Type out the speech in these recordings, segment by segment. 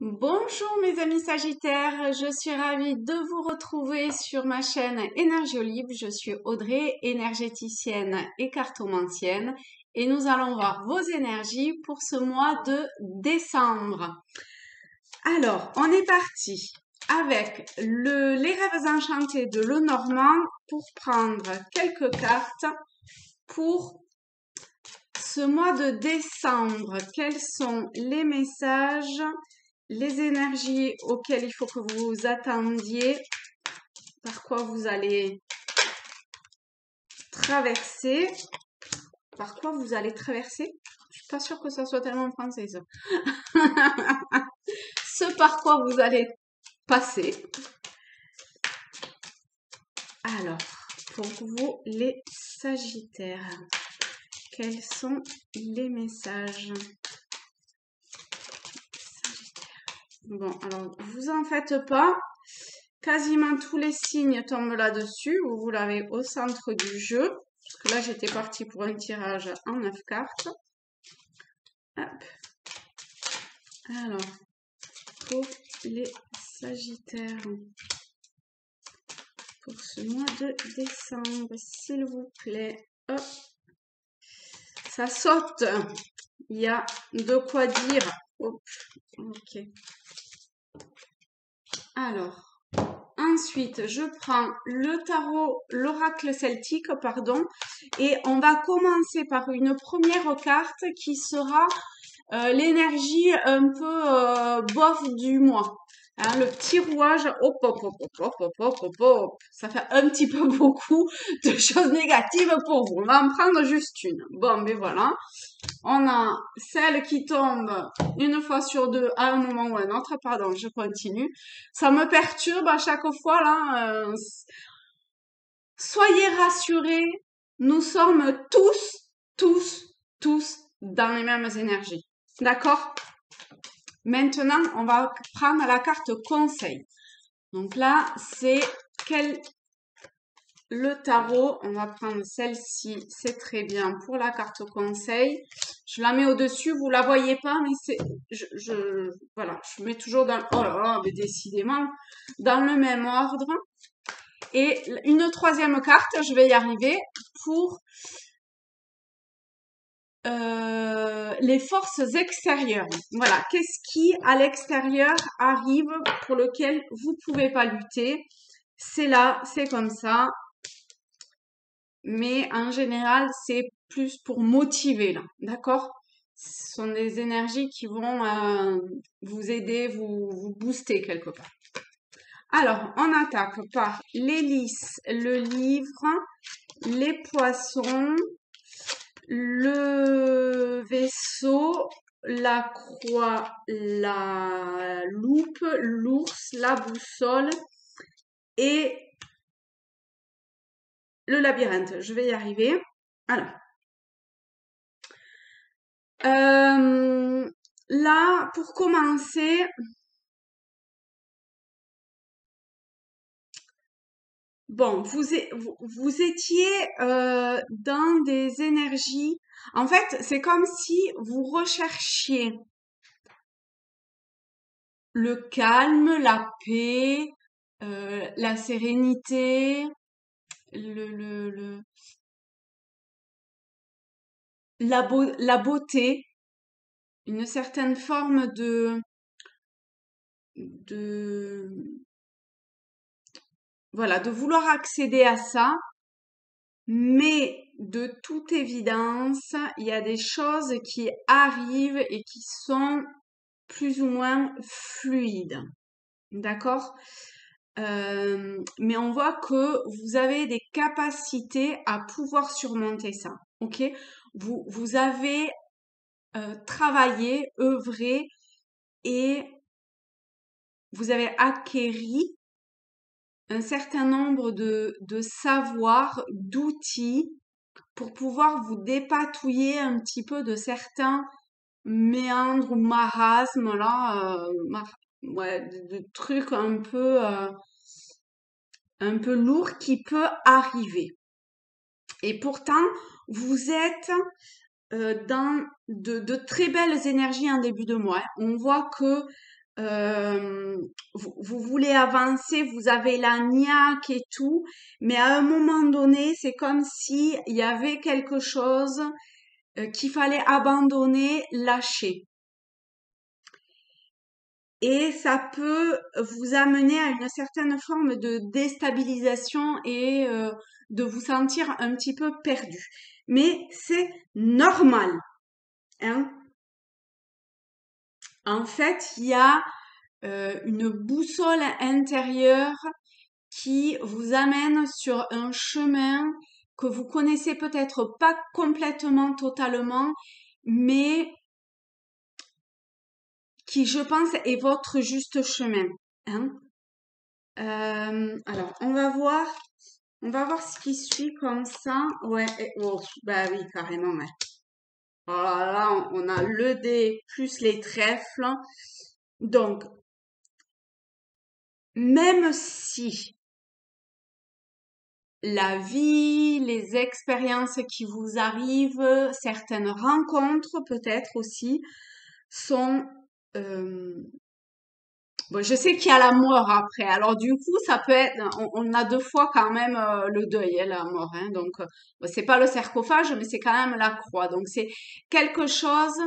Bonjour mes amis Sagittaires, je suis ravie de vous retrouver sur ma chaîne Énergie Libre. Je suis Audrey, énergéticienne et cartomancienne et nous allons voir vos énergies pour ce mois de décembre. Alors, on est parti avec les rêves enchantés de Lenormand pour prendre quelques cartes pour ce mois de décembre. Quels sont les messages, les énergies auxquelles il faut que vous vous attendiez, par quoi vous allez traverser, Je suis pas sûre que ça soit tellement français, ça. Ce par quoi vous allez passer. Alors, pour vous, les Sagittaires, quels sont les messages? Bon, alors, vous en faites pas. Quasiment tous les signes tombent là-dessus. Vous l'avez au centre du jeu. Parce que là, j'étais partie pour un tirage en 9 cartes. Hop. Alors, pour les Sagittaires, pour ce mois de décembre, s'il vous plaît. Hop. Ça saute. Il y a de quoi dire. Hop. Ok. Alors. Ensuite, je prends le tarot, l'oracle celtique, pardon, et on va commencer par une première carte qui sera l'énergie un peu bof du mois. Hein, le petit rouage, hop, hop, hop, hop, hop, hop, hop, hop, hop. Ça fait un petit peu beaucoup de choses négatives pour vous. On va en prendre juste une. Bon, ben voilà. On a celle qui tombe une fois sur deux à un moment ou un autre. Pardon, je continue. Ça me perturbe à chaque fois, là. Soyez rassurés. Nous sommes tous dans les mêmes énergies. D'accord? Maintenant, on va prendre la carte conseil. Donc là, c'est le tarot. On va prendre celle-ci. C'est très bien pour la carte conseil. Je la mets au-dessus. Vous la voyez pas, mais c'est, voilà, je mets toujours dans, oh là là, mais décidément, dans le même ordre. Et une troisième carte, je vais y arriver, pour les forces extérieures. Voilà, qu'est-ce qui à l'extérieur arrive pour lequel vous pouvez pas lutter? C'est là, c'est comme ça. Mais en général, c'est plus pour motiver là, d'accord? Ce sont des énergies qui vont vous aider, vous booster quelque part. Alors, on attaque par l'hélice, le livre, les poissons, le vaisseau, la croix, la loupe, l'ours, la boussole et le labyrinthe. Je vais y arriver. Alors. Là, pour commencer, bon, vous étiez dans des énergies. En fait, c'est comme si vous recherchiez le calme, la paix, la sérénité, la beauté, une certaine forme de, voilà, de vouloir accéder à ça. Mais de toute évidence, il y a des choses qui arrivent et qui sont plus ou moins fluides. D'accord? Mais on voit que vous avez des capacités à pouvoir surmonter ça. Ok? Vous avez travaillé, œuvré et vous avez acquéri un certain nombre de savoirs, d'outils pour pouvoir vous dépatouiller un petit peu de certains méandres ou marasmes là, ouais, de trucs un peu lourds qui peut arriver. Et pourtant, vous êtes dans de très belles énergies en début de mois. On voit que euh, vous voulez avancer, vous avez la niaque et tout, mais à un moment donné, c'est comme si il y avait quelque chose qu'il fallait abandonner, lâcher. Et ça peut vous amener à une certaine forme de déstabilisation et de vous sentir un petit peu perdu. Mais c'est normal, hein. En fait, il y a une boussole intérieure qui vous amène sur un chemin que vous connaissez peut-être pas complètement, totalement, mais qui, je pense, est votre juste chemin, hein. Alors, on va voir ce qui suit comme ça. Ouais, oh, bah oui, carrément, ouais. Alors là, on a le dé plus les trèfles. Donc, même si la vie, les expériences qui vous arrivent, certaines rencontres peut-être aussi, sont bon, je sais qu'il y a la mort après. Alors du coup, ça peut être, on a deux fois quand même le deuil, hein, la mort. Hein, donc bon, c'est pas le sarcophage, mais c'est quand même la croix. Donc c'est quelque chose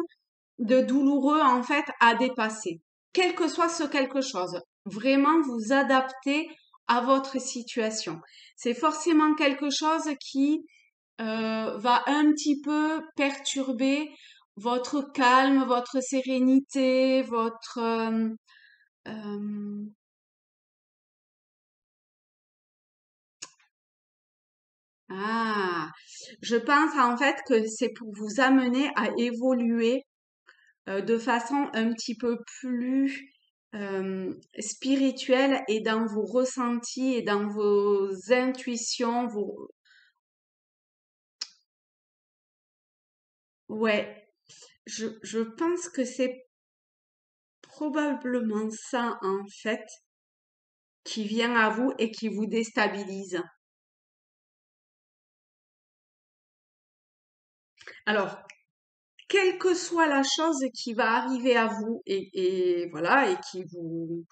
de douloureux en fait à dépasser. Quel que soit ce quelque chose, vraiment vous adapter à votre situation. C'est forcément quelque chose qui va un petit peu perturber votre calme, votre sérénité, votre euh, ah, je pense en fait que c'est pour vous amener à évoluer de façon un petit peu plus spirituelle et dans vos ressentis et dans vos intuitions. Ouais, je pense que c'est probablement ça en fait qui vient à vous et qui vous déstabilise. Alors, quelle que soit la chose qui va arriver à vous et voilà et qui vous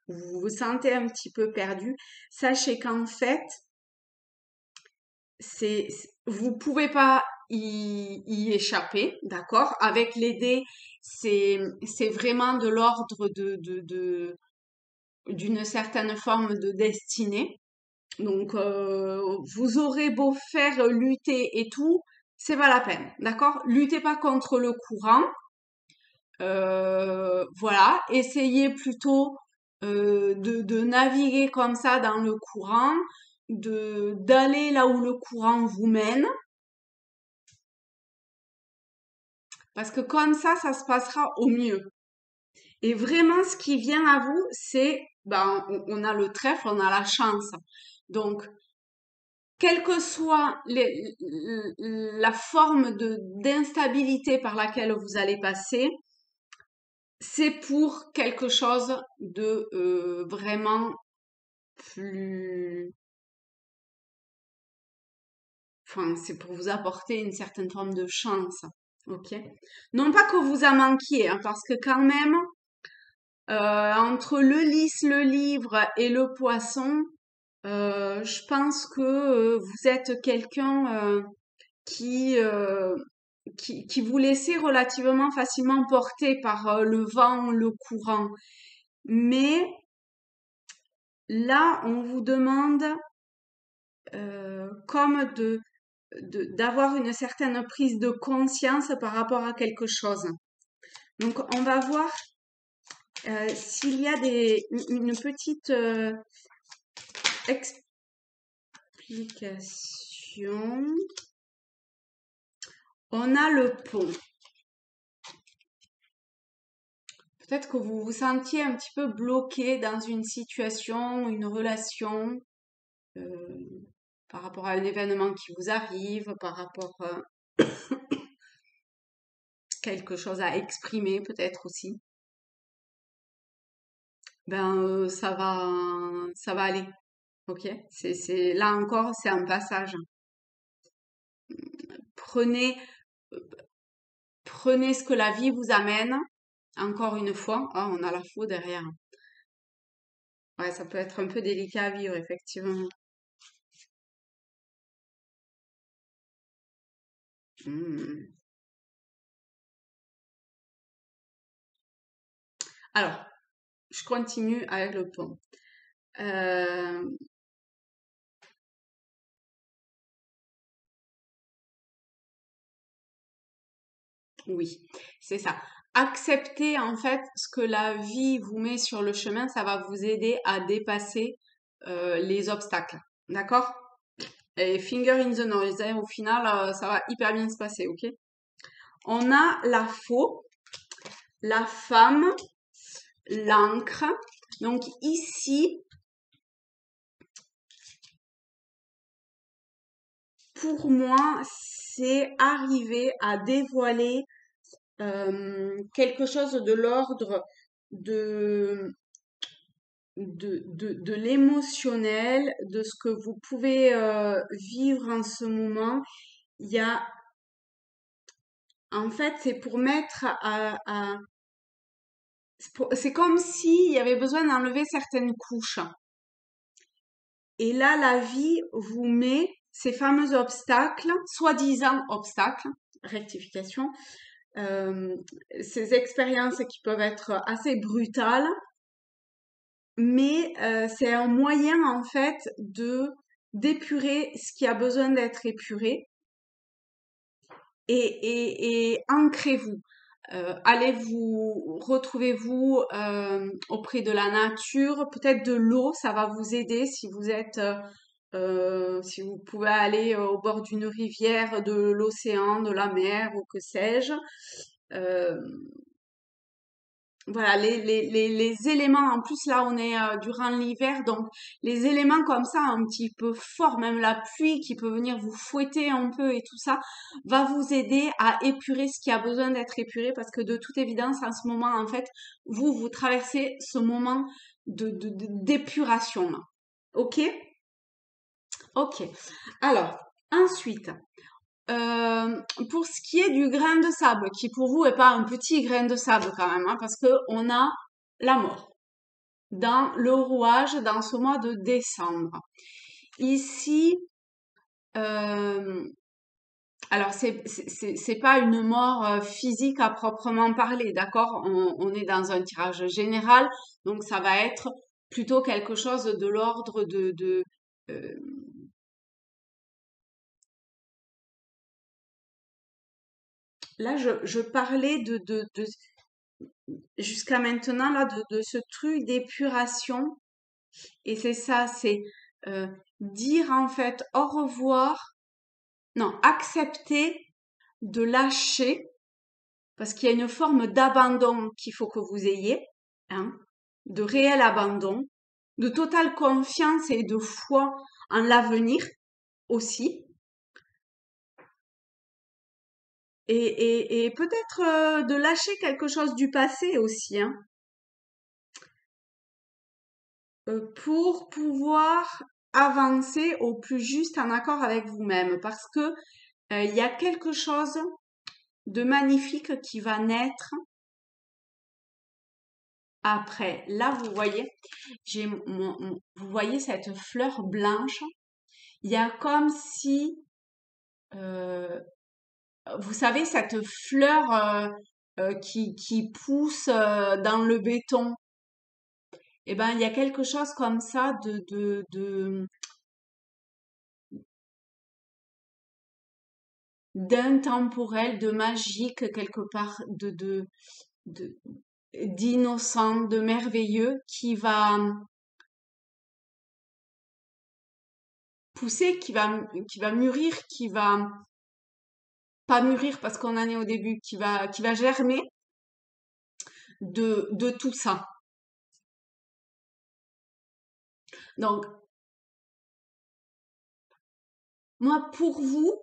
vous sentez un petit peu perdu, sachez qu'en fait, vous pouvez pas y échapper, d'accord? Avec les dés, c'est vraiment de l'ordre d'une certaine forme de destinée. Donc, vous aurez beau faire lutter et tout, c'est pas la peine, d'accord? Luttez pas contre le courant. Voilà, essayez plutôt de naviguer comme ça dans le courant, d'aller là où le courant vous mène, parce que comme ça se passera au mieux. Et vraiment, ce qui vient à vous, c'est, ben, on a le trèfle, on a la chance. Donc, quelle que soit la forme d'instabilité par laquelle vous allez passer, c'est pour quelque chose de vraiment plus, enfin, c'est pour vous apporter une certaine forme de chance, ok? Non pas que vous en manquiez, hein, parce que quand même, entre le lys, le livre et le poisson, je pense que vous êtes quelqu'un qui, euh, qui vous laissez relativement facilement porter par le vent, le courant. Mais là, on vous demande comme d'avoir une certaine prise de conscience par rapport à quelque chose. Donc, on va voir s'il y a une petite explication. On a le pont. Peut-être que vous vous sentiez un petit peu bloqué dans une situation, une relation, euh, par rapport à un événement qui vous arrive, par rapport à quelque chose à exprimer peut-être aussi. Ben ça va aller. Ok? Là encore, c'est un passage. Prenez, prenez ce que la vie vous amène encore une fois, ah, on a la faux derrière. Ouais, ça peut être un peu délicat à vivre, effectivement. Hmm. Alors, je continue avec le pont. Euh, oui, c'est ça. Accepter en fait ce que la vie vous met sur le chemin, ça va vous aider à dépasser les obstacles. D'accord? Et finger in the noise, hein, au final, ça va hyper bien se passer, ok? On a la faux, la femme, l'encre. Donc ici, pour moi, c'est arriver à dévoiler quelque chose de l'ordre de, de l'émotionnel, de ce que vous pouvez vivre en ce moment. Il y a, en fait, c'est pour mettre c'est comme s'il y avait besoin d'enlever certaines couches. Et là, la vie vous met ces fameux obstacles, soi-disant obstacles, rectification, euh, ces expériences qui peuvent être assez brutales, mais c'est un moyen en fait de d'épurer ce qui a besoin d'être épuré et ancrez-vous. Allez retrouvez-vous auprès de la nature, peut-être de l'eau, ça va vous aider si vous êtes, si vous pouvez aller au bord d'une rivière, de l'océan, de la mer ou que sais-je. Euh, voilà, les éléments, en plus là on est durant l'hiver, donc les éléments comme ça un petit peu forts, même la pluie qui peut venir vous fouetter un peu et tout ça, va vous aider à épurer ce qui a besoin d'être épuré parce que de toute évidence en ce moment en fait, vous traversez ce moment d'épuration là. Ok? Ok. Alors, ensuite, pour ce qui est du grain de sable, qui pour vous est pas un petit grain de sable quand même, hein, parce que on a la mort dans le rouage dans ce mois de décembre. Ici, euh, alors c'est pas une mort physique à proprement parler, d'accord? On est dans un tirage général, donc ça va être plutôt quelque chose de l'ordre euh, là je parlais de jusqu'à maintenant là de ce truc d'épuration et c'est ça, c'est euh, dire en fait au revoir, non, accepter de lâcher parce qu'il y a une forme d'abandon qu'il faut que vous ayez, hein, de réel abandon, de totale confiance et de foi en l'avenir aussi. Et peut-être de lâcher quelque chose du passé aussi, hein, pour pouvoir avancer au plus juste en accord avec vous-même. Parce que il y a quelque chose de magnifique qui va naître après. Là, vous voyez, vous voyez cette fleur blanche. Il y a comme si, euh, vous savez, cette fleur qui pousse dans le béton. Eh ben, il y a quelque chose comme ça d'intemporel, de magique quelque part, de d'innocent, de merveilleux pousser, qui va mûrir, qui va pas mûrir parce qu'on en est au début, qui va germer de tout ça. Donc, moi, pour vous,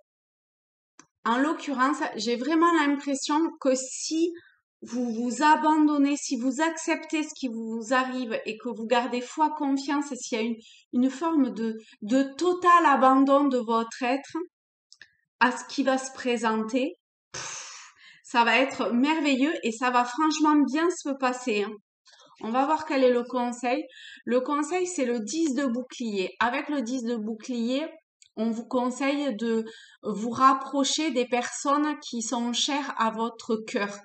en l'occurrence, j'ai vraiment l'impression que si vous vous abandonnez, si vous acceptez ce qui vous arrive et que vous gardez foi, confiance, s'il y a une forme de total abandon de votre être à ce qui va se présenter, ça va être merveilleux et ça va franchement bien se passer, hein. On va voir quel est le conseil. Le conseil, c'est le 10 de bouclier. Avec le 10 de bouclier, on vous conseille de vous rapprocher des personnes qui sont chères à votre cœur.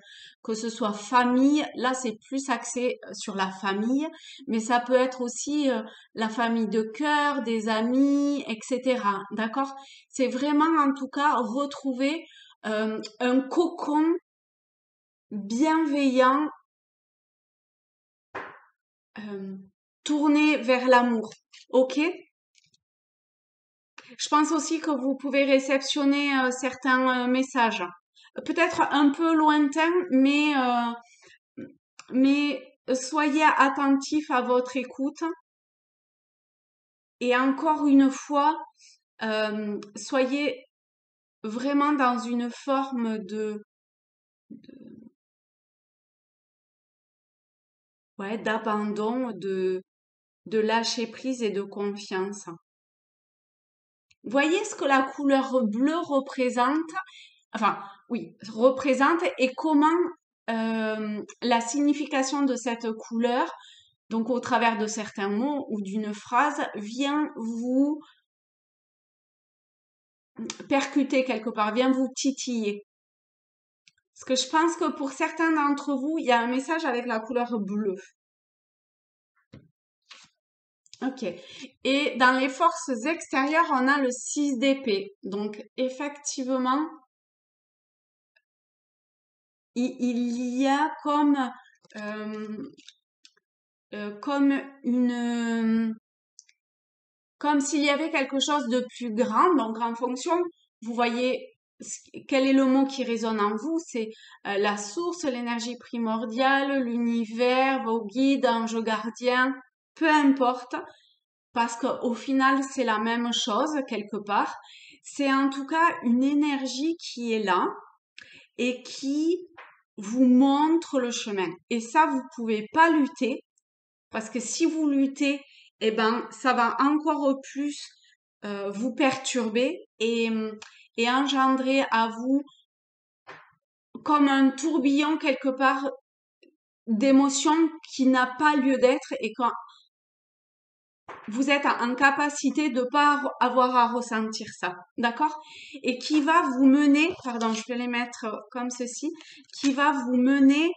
Que ce soit famille, là c'est plus axé sur la famille, mais ça peut être aussi la famille de cœur, des amis, etc. D'accord? C'est vraiment en tout cas retrouver un cocon bienveillant euh, tourné vers l'amour. Ok? Je pense aussi que vous pouvez réceptionner certains messages, peut-être un peu lointains, mais soyez attentifs à votre écoute. Et encore une fois, soyez vraiment dans une forme ouais, d'abandon, de lâcher prise et de confiance. Voyez ce que la couleur bleue représente, enfin oui, représente et comment la signification de cette couleur, donc au travers de certains mots ou d'une phrase, vient vous percuter quelque part, vient vous titiller. Parce que je pense que pour certains d'entre vous, il y a un message avec la couleur bleue. Ok. Et dans les forces extérieures, on a le 6 d'épée. Donc effectivement, il y a euh, comme comme s'il y avait quelque chose de plus grand. Donc en fonction, vous voyez quel est le mot qui résonne en vous. C'est la source, l'énergie primordiale, l'univers, vos guides, anges gardiens, peu importe, parce qu'au final c'est la même chose quelque part. C'est en tout cas une énergie qui est là et qui vous montre le chemin. Et ça, vous pouvez pas lutter parce que si vous luttez, eh ben, ça va encore plus vous perturber et engendrer à vous comme un tourbillon quelque part d'émotions qui n'a pas lieu d'être et quand vous êtes en capacité de pas avoir à ressentir ça, d'accord? Et qui va vous mener, pardon, je vais les mettre comme ceci, qui va vous mener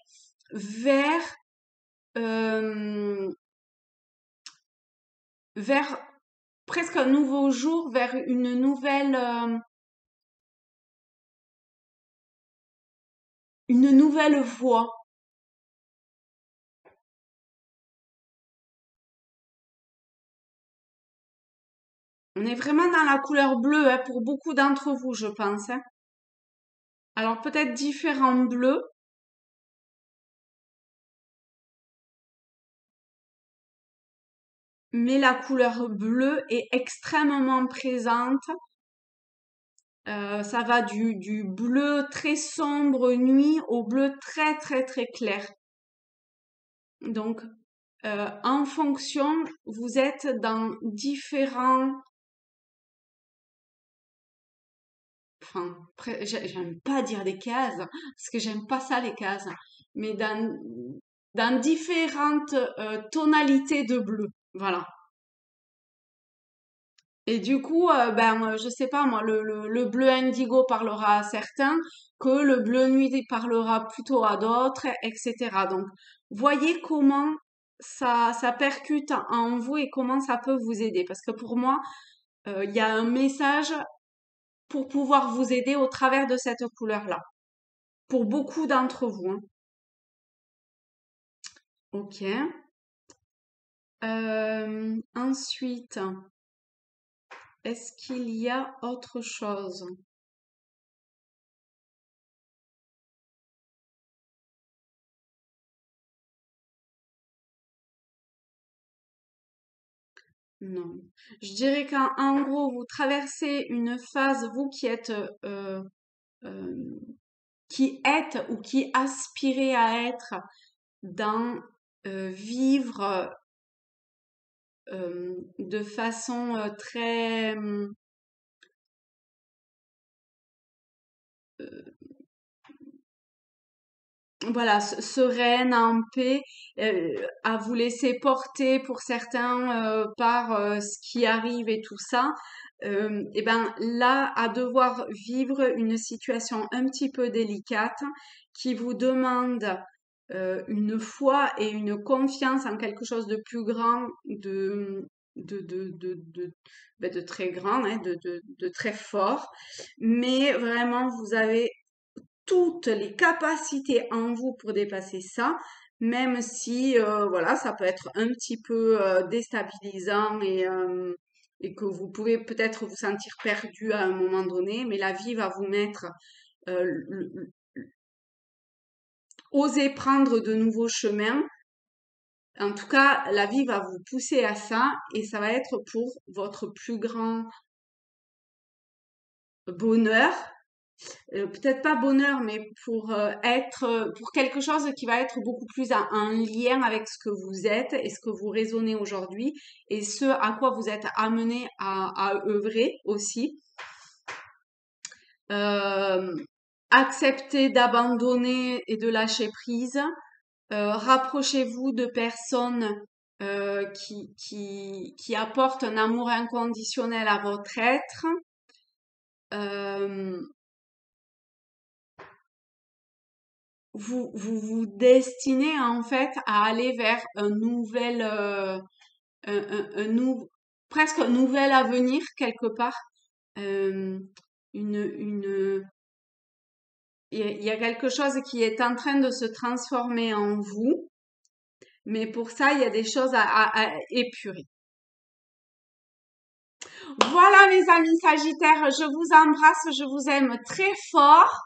vers euh, vers presque un nouveau jour, vers une nouvelle voie. On est vraiment dans la couleur bleue hein, pour beaucoup d'entre vous, je pense, hein. Alors peut-être différents bleus, mais la couleur bleue est extrêmement présente. Ça va du bleu très sombre nuit au bleu très très très clair. Donc, en fonction, vous êtes dans différents. Enfin, j'aime pas dire des cases parce que j'aime pas ça les cases, mais dans différentes tonalités de bleu. Voilà. Et du coup, je sais pas moi, le bleu indigo parlera à certains, que le bleu nuit parlera plutôt à d'autres, etc. Donc, voyez comment ça percute en vous et comment ça peut vous aider. Parce que pour moi, il y a un message pour pouvoir vous aider au travers de cette couleur-là. Pour beaucoup d'entre vous, hein. Ok. Ensuite, est-ce qu'il y a autre chose? Non. Je dirais qu'en gros, vous traversez une phase, vous euh, qui êtes ou qui aspirez à être dans vivre de façon très voilà, sereine, en paix, à vous laisser porter pour certains par ce qui arrive et tout ça. Et ben là, à devoir vivre une situation un petit peu délicate qui vous demande une foi et une confiance en quelque chose de plus grand, de très grand, hein, de très fort. Mais vraiment, vous avez toutes les capacités en vous pour dépasser ça, même si voilà, ça peut être un petit peu déstabilisant et que vous pouvez peut-être vous sentir perdu à un moment donné, mais la vie va vous mettre oser prendre de nouveaux chemins. En tout cas, la vie va vous pousser à ça et ça va être pour votre plus grand bonheur. Peut-être pas bonheur, mais pour être, pour quelque chose qui va être beaucoup plus en lien avec ce que vous êtes et ce que vous raisonnez aujourd'hui et ce à quoi vous êtes amené à œuvrer aussi. Euh, Acceptez d'abandonner et de lâcher prise. Rapprochez-vous de personnes qui apportent un amour inconditionnel à votre être. Euh, vous destinez en fait à aller vers un nouvel, presque un nouvel avenir quelque part. Euh, une, il y a quelque chose qui est en train de se transformer en vous, mais pour ça, il y a des choses à épurer. Voilà mes amis Sagittaires, je vous embrasse, je vous aime très fort.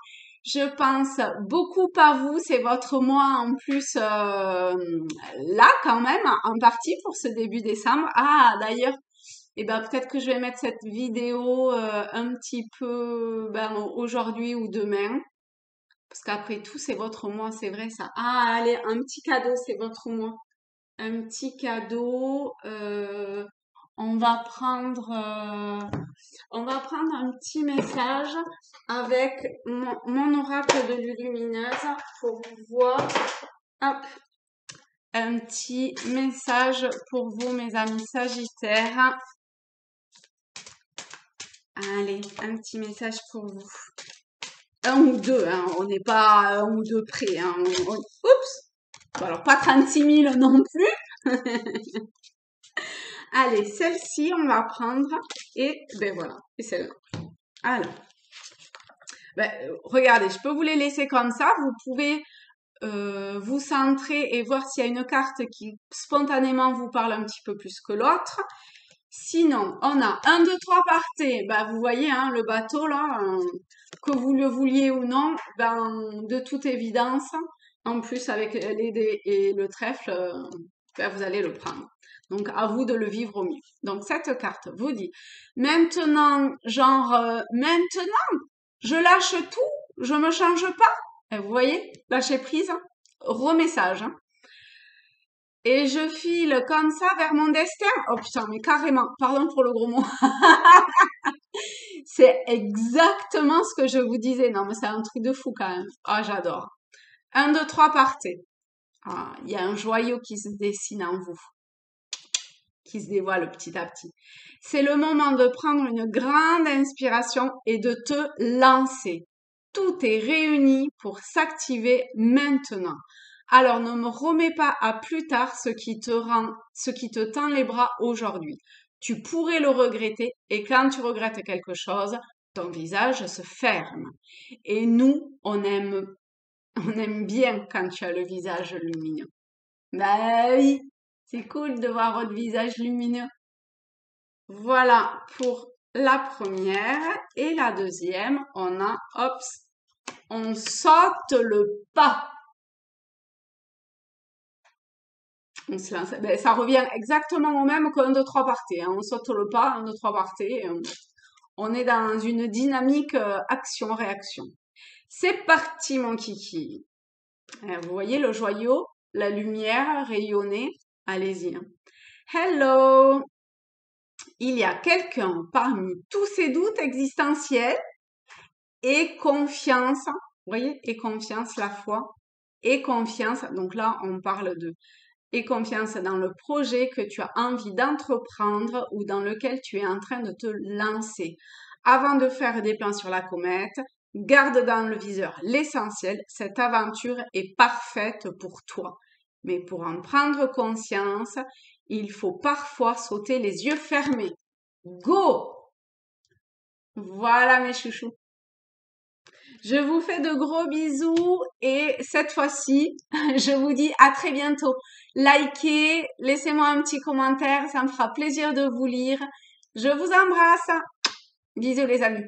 Je pense beaucoup à vous, c'est votre mois en plus là quand même, en partie pour ce début décembre. Ah d'ailleurs, ben, peut-être que je vais mettre cette vidéo un petit peu aujourd'hui ou demain. Parce qu'après tout, c'est votre mois, c'est vrai ça. Ah allez, un petit cadeau, c'est votre mois. Un petit cadeau. On va prendre, on va prendre un petit message avec mon oracle de l'illumineuse pour voir. Hop, un petit message pour vous, mes amis Sagittaires. Allez, un petit message pour vous. Un ou deux, hein, on n'est pas un ou deux près. Hein, oups! Bon, alors, pas 36 000 non plus. Allez, celle-ci, on va prendre. Et ben voilà, et celle-là. Alors, regardez, je peux vous les laisser comme ça. Vous pouvez vous centrer et voir s'il y a une carte qui spontanément vous parle un petit peu plus que l'autre. Sinon, on a 1, 2, 3 partez. Ben, vous voyez, hein, le bateau là, que vous le vouliez ou non, ben, de toute évidence, en plus avec les dés et le trèfle, vous allez le prendre. Donc, à vous de le vivre au mieux. Donc, cette carte vous dit, maintenant, genre, maintenant, je lâche tout, je me change pas. Et vous voyez, lâcher prise, hein, remessage. Hein. Et je file comme ça vers mon destin. Oh putain, mais carrément, pardon pour le gros mot. C'est exactement ce que je vous disais. Non, mais c'est un truc de fou quand même. Ah, j'adore. 1, 2, 3, partez. Ah, il y a un joyau qui se dessine en vous, qui se dévoile petit à petit. C'est le moment de prendre une grande inspiration et de te lancer. Tout est réuni pour s'activer maintenant. Alors ne me remets pas à plus tard ce qui te tend les bras aujourd'hui. Tu pourrais le regretter et quand tu regrettes quelque chose, ton visage se ferme. Et nous, on aime bien quand tu as le visage lumineux. Bah oui, c'est cool de voir votre visage lumineux. Voilà pour la première. Et la deuxième, on a, hop, on saute le pas. On se lance. Ben, ça revient exactement au même qu'un 2, 3 partez. Hein. On saute le pas, 1, 2, 3 partez. On est dans une dynamique action-réaction. C'est parti, mon kiki. Vous voyez le joyau, la lumière rayonnée. Allez-y. Hein. Hello! Il y a quelqu'un parmi tous ces doutes existentiels et confiance. Vous voyez? Et confiance, la foi et confiance. Donc là, on parle de et confiance dans le projet que tu as envie d'entreprendre ou dans lequel tu es en train de te lancer. Avant de faire des plans sur la comète, garde dans le viseur l'essentiel. Cette aventure est parfaite pour toi. Mais pour en prendre conscience, il faut parfois sauter les yeux fermés. Go! Voilà mes chouchous. Je vous fais de gros bisous et cette fois-ci, je vous dis à très bientôt. Likez, laissez-moi un petit commentaire, ça me fera plaisir de vous lire. Je vous embrasse. Bisous les amis.